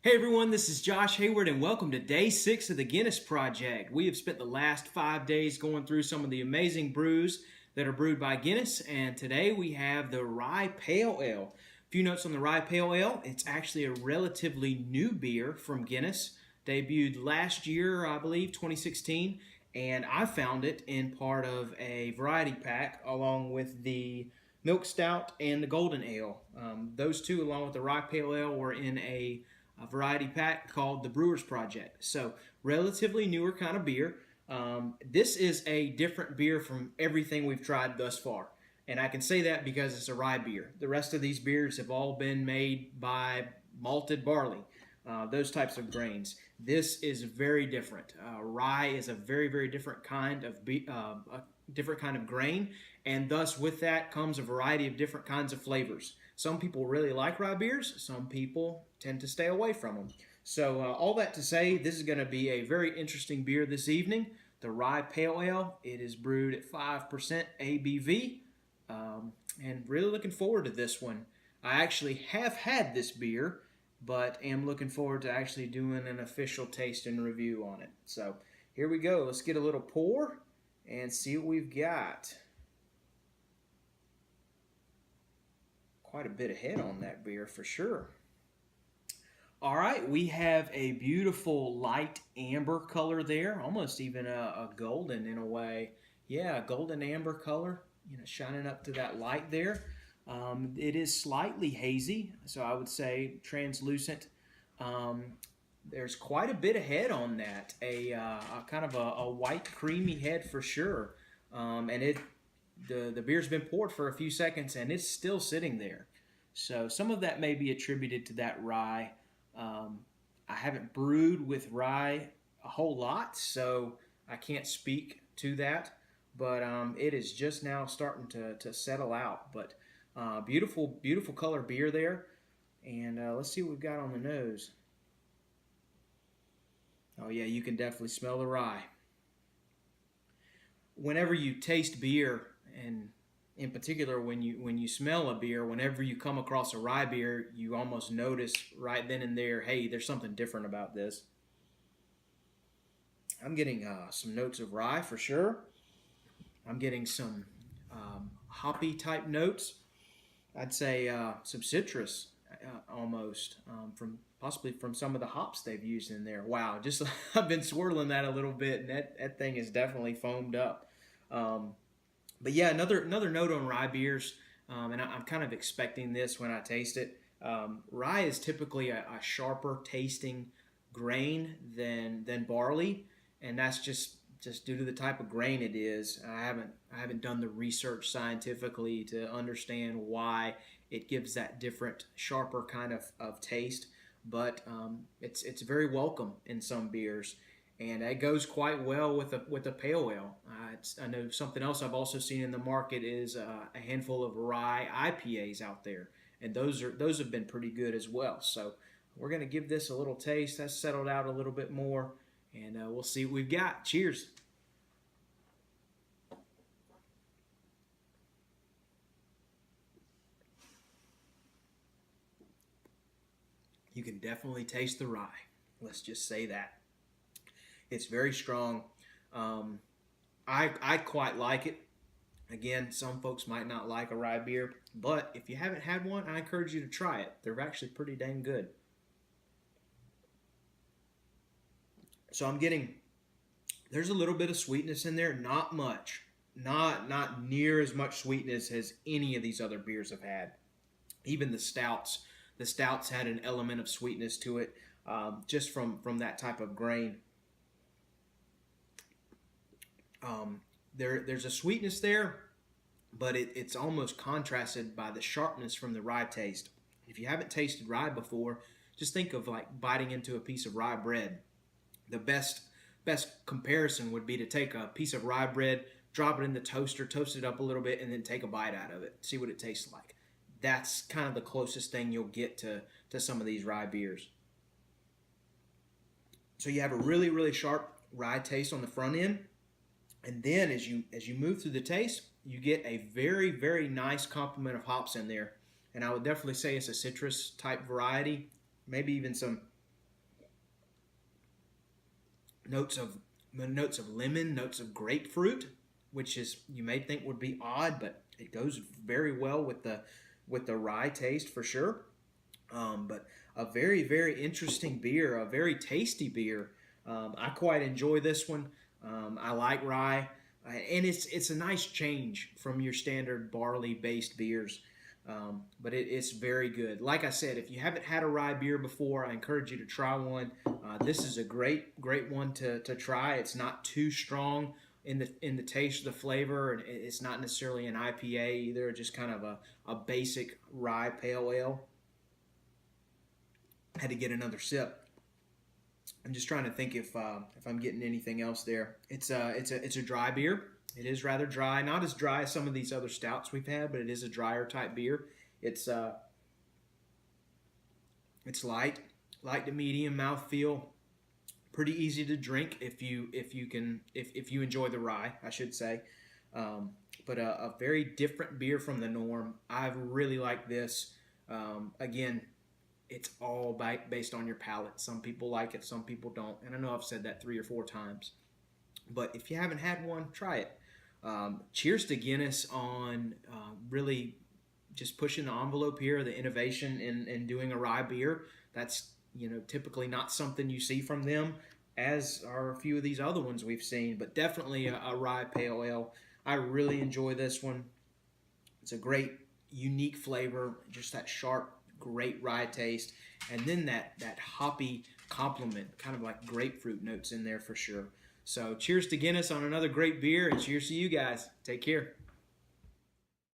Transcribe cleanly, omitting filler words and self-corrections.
Hey everyone, this is Josh Hayward and welcome to day 6 of the Guinness Project. We have spent the last 5 days going through some of the amazing brews that are brewed by Guinness, and today we have the Rye Pale Ale. A few notes on the Rye Pale Ale. It's actually a relatively new beer from Guinness, debuted last year, I believe, 2016, and I found it in part of a variety pack along with the Milk Stout and the Golden Ale. Those two, along with the Rye Pale Ale, were in a variety pack called the Brewers Project. So, relatively newer kind of beer. This is a different beer from everything we've tried thus far. And I can say that because it's a rye beer. The rest of these beers have all been made by malted barley, those types of grains. This is very different. Rye is a very, very different kind of different kind of grain, and thus with that comes a variety of different kinds of flavors. Some people really like rye beers. Some people tend to stay away from them. So all that to say, this is going to be a very interesting beer this evening. The Rye Pale Ale. It is brewed at 5% ABV, and really looking forward to this one. I actually have had this beer, but am looking forward to actually doing an official taste and review on it. So here we go. Let's get a little pour and see what we've got. Quite a bit ahead on that beer for sure. All right, we have a beautiful light amber color there, almost even a golden in a way. Yeah, a golden amber color, shining up to that light there. It is slightly hazy, so I would say translucent. There's quite a bit of head on that, a kind of a white creamy head for sure. And the beer's been poured for a few seconds and it's still sitting there. So some of that may be attributed to that rye. I haven't brewed with rye a whole lot, so I can't speak to that. But it is just now starting to settle out. But beautiful, beautiful color beer there. And let's see what we've got on the nose. Oh yeah, you can definitely smell the rye. Whenever you taste beer, and in particular when you smell a beer, whenever you come across a rye beer, you almost notice right then and there, hey, there's something different about this. I'm getting some notes of rye for sure. I'm getting some hoppy type notes. I'd say some citrus almost possibly from some of the hops they've used in there. Wow, just I've been swirling that a little bit, and that thing is definitely foamed up. But yeah, another note on rye beers, and I'm kind of expecting this when I taste it. Rye is typically a sharper tasting grain than barley, and that's just due to the type of grain it is. I haven't done the research scientifically to understand why it gives that different, sharper kind of taste, but it's very welcome in some beers. And it goes quite well with a pale ale. I know something else I've also seen in the market is a handful of rye IPAs out there, and those have been pretty good as well. So we're gonna give this a little taste. That's settled out a little bit more, and we'll see what we've got. Cheers. You can definitely taste the rye. Let's just say that. It's very strong. I quite like it. Again, some folks might not like a rye beer, but if you haven't had one, I encourage you to try it. They're actually pretty dang good. So there's a little bit of sweetness in there, not much. Not near as much sweetness as any of these other beers have had. Even the stouts had an element of sweetness to it, just from that type of grain. There's a sweetness there, but it's almost contrasted by the sharpness from the rye taste. If you haven't tasted rye before, just think of like biting into a piece of rye bread. The best comparison would be to take a piece of rye bread, drop it in the toaster, toast it up a little bit, and then take a bite out of it. See what it tastes like. That's kind of the closest thing you'll get to some of these rye beers. So you have a really, really sharp rye taste on the front end. And then as you move through the taste, you get a very, very nice complement of hops in there. And I would definitely say it's a citrus type variety, maybe even some notes of lemon, notes of grapefruit, which is, you may think would be odd, but it goes very well with the rye taste for sure. But a very, very interesting beer, a very tasty beer. I quite enjoy this one. I like rye, and it's a nice change from your standard barley based beers. But it's very good. Like I said, if you haven't had a rye beer before, I encourage you to try one. This is a great one to try. It's not too strong in the taste of the flavor, and it's not necessarily an IPA either. Just kind of a basic rye pale ale. Had to get another sip. I'm just trying to think if I'm getting anything else there. It's a dry beer. It is rather dry, not as dry as some of these other stouts we've had, but it is a drier type beer. It's light to medium mouthfeel, pretty easy to drink if you enjoy the rye, I should say. But a very different beer from the norm. I really like this. Again, it's all based on your palate. Some people like it, some people don't. And I know I've said that 3 or 4 times. But if you haven't had one, try it. Cheers to Guinness on really just pushing the envelope here, the innovation in doing a rye beer. That's typically not something you see from them, as are a few of these other ones we've seen. But definitely a rye pale ale. I really enjoy this one. It's a great, unique flavor, just that sharp, great rye taste, and then that hoppy complement, kind of like grapefruit notes in there for sure. So cheers to Guinness on another great beer, and cheers to you guys. Take care.